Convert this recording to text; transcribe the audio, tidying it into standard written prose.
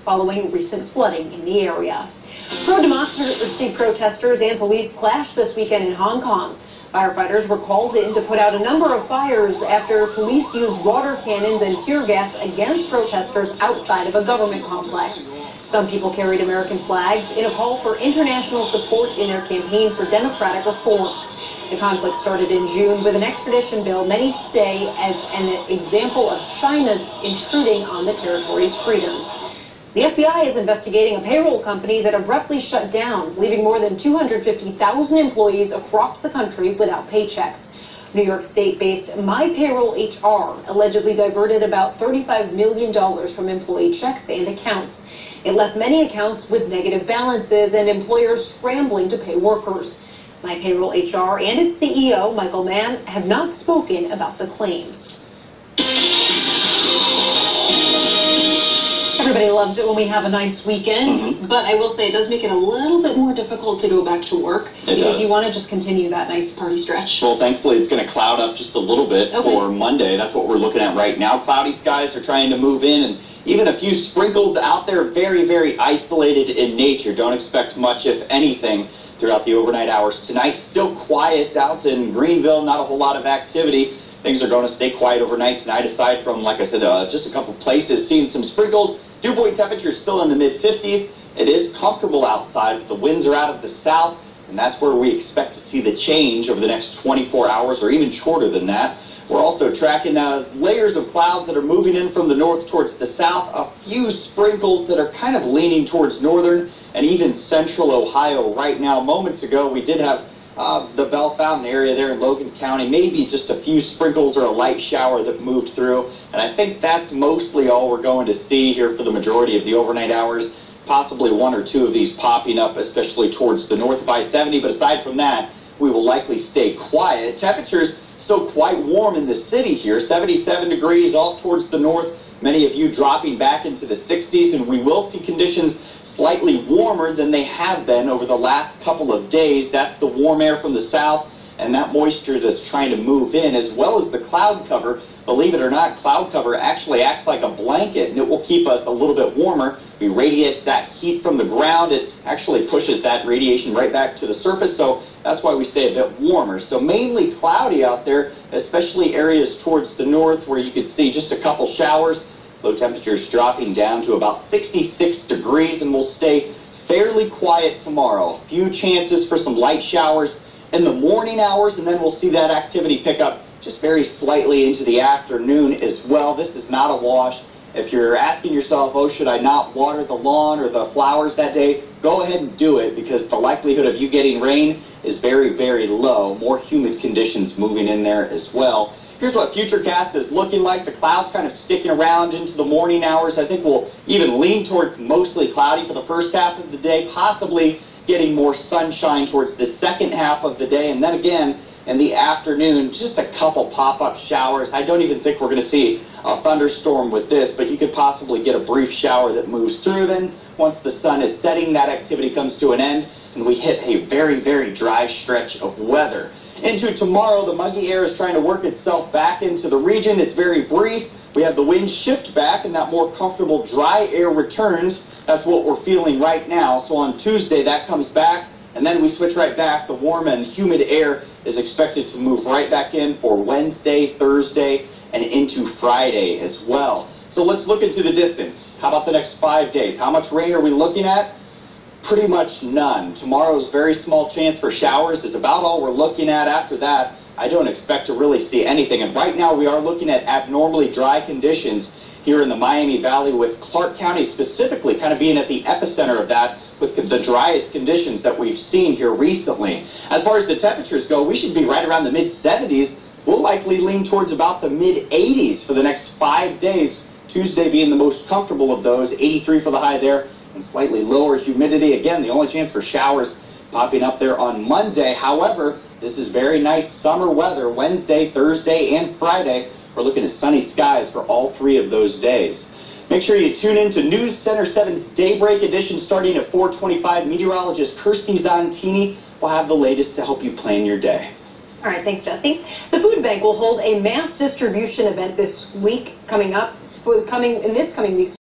following recent flooding in the area. Pro-democracy protesters and police clashed this weekend in Hong Kong. Firefighters were called in to put out a number of fires after police used water cannons and tear gas against protesters outside of a government complex. Some people carried American flags in a call for international support in their campaign for democratic reforms. The conflict started in June with an extradition bill many say as an example of China's intruding on the territory's freedoms. The FBI is investigating a payroll company that abruptly shut down, leaving more than 250,000 employees across the country without paychecks. New York State-based My Payroll HR allegedly diverted about $35 million from employee checks and accounts. It left many accounts with negative balances and employers scrambling to pay workers. My Payroll HR and its CEO, Michael Maag, have not spoken about the claims. Everybody loves it when we have a nice weekend, but I will say it does make it a little bit more difficult to go back to work because you want to just continue that nice party stretch. Well, thankfully it's going to cloud up just a little bit for Monday. That's what we're looking at right now. Cloudy skies are trying to move in, and even a few sprinkles out there, very, very isolated in nature. Don't expect much, if anything, throughout the overnight hours. Tonight, still quiet out in Greenville, not a whole lot of activity. Things are going to stay quiet overnight tonight, aside from, like I said, just a couple places seeing some sprinkles. Dew point temperatures still in the mid-50s. It is comfortable outside, but the winds are out of the south, and that's where we expect to see the change over the next 24 hours, or even shorter than that. We're also tracking those layers of clouds that are moving in from the north towards the south. A few sprinkles that are kind of leaning towards northern and even central Ohio right now. Moments ago, we did have the Bell Fountain area there in Logan County, maybe just a few sprinkles or a light shower that moved through, and I think that's mostly all we're going to see here for the majority of the overnight hours. Possibly one or two of these popping up, especially towards the north of I-70, but aside from that, we will likely stay quiet. Temperatures still quite warm in the city here, 77 degrees off towards the north. Many of you dropping back into the 60s, and we will see conditions slightly warmer than they have been over the last couple of days. That's the warm air from the south and that moisture that's trying to move in, as well as the cloud cover. Believe it or not, cloud cover actually acts like a blanket, and it will keep us a little bit warmer. We radiate that heat from the ground. It actually pushes that radiation right back to the surface, so that's why we stay a bit warmer. So mainly cloudy out there, especially areas towards the north where you could see just a couple showers. Low temperatures dropping down to about 66 degrees, and we'll stay fairly quiet tomorrow. A few chances for some light showers in the morning hours, and then we'll see that activity pick up just very slightly into the afternoon as well. This is not a wash. If you're asking yourself, oh, should I not water the lawn or the flowers that day? Go ahead and do it, because the likelihood of you getting rain is very, very low. More humid conditions moving in there as well. Here's what Futurecast is looking like. The clouds kind of sticking around into the morning hours. I think we'll even lean towards mostly cloudy for the first half of the day, possibly getting more sunshine towards the second half of the day, and then again in the afternoon, just a couple pop-up showers. I don't even think we're going to see a thunderstorm with this, but you could possibly get a brief shower that moves through. Then once the sun is setting, that activity comes to an end, and we hit a very, very dry stretch of weather. Into tomorrow, the muggy air is trying to work itself back into the region. It's very brief. We have the wind shift back, and that more comfortable dry air returns. That's what we're feeling right now. So on Tuesday, that comes back, and then we switch right back. The warm and humid air is expected to move right back in for Wednesday, Thursday, and into Friday as well. So let's look into the distance. How about the next 5 days? How much rain are we looking at? Pretty much none. Tomorrow's very small chance for showers is about all we're looking at. After that, I don't expect to really see anything. And right now we are looking at abnormally dry conditions here in the Miami Valley, with Clark County specifically kind of being at the epicenter of that, with the driest conditions that we've seen here recently. As far as the temperatures go, we should be right around the mid-70s. We'll likely lean towards about the mid-80s for the next 5 days. Tuesday being the most comfortable of those, 83 for the high there, and slightly lower humidity. Again, the only chance for showers popping up there on Monday. However, this is very nice summer weather. Wednesday, Thursday, and Friday, we're looking at sunny skies for all 3 of those days. Make sure you tune in to News Center 7's Daybreak Edition starting at 4:25. Meteorologist Kirsty Zontini will have the latest to help you plan your day. All right, thanks, Jesse. The food bank will hold a mass distribution event this week coming up in this coming week.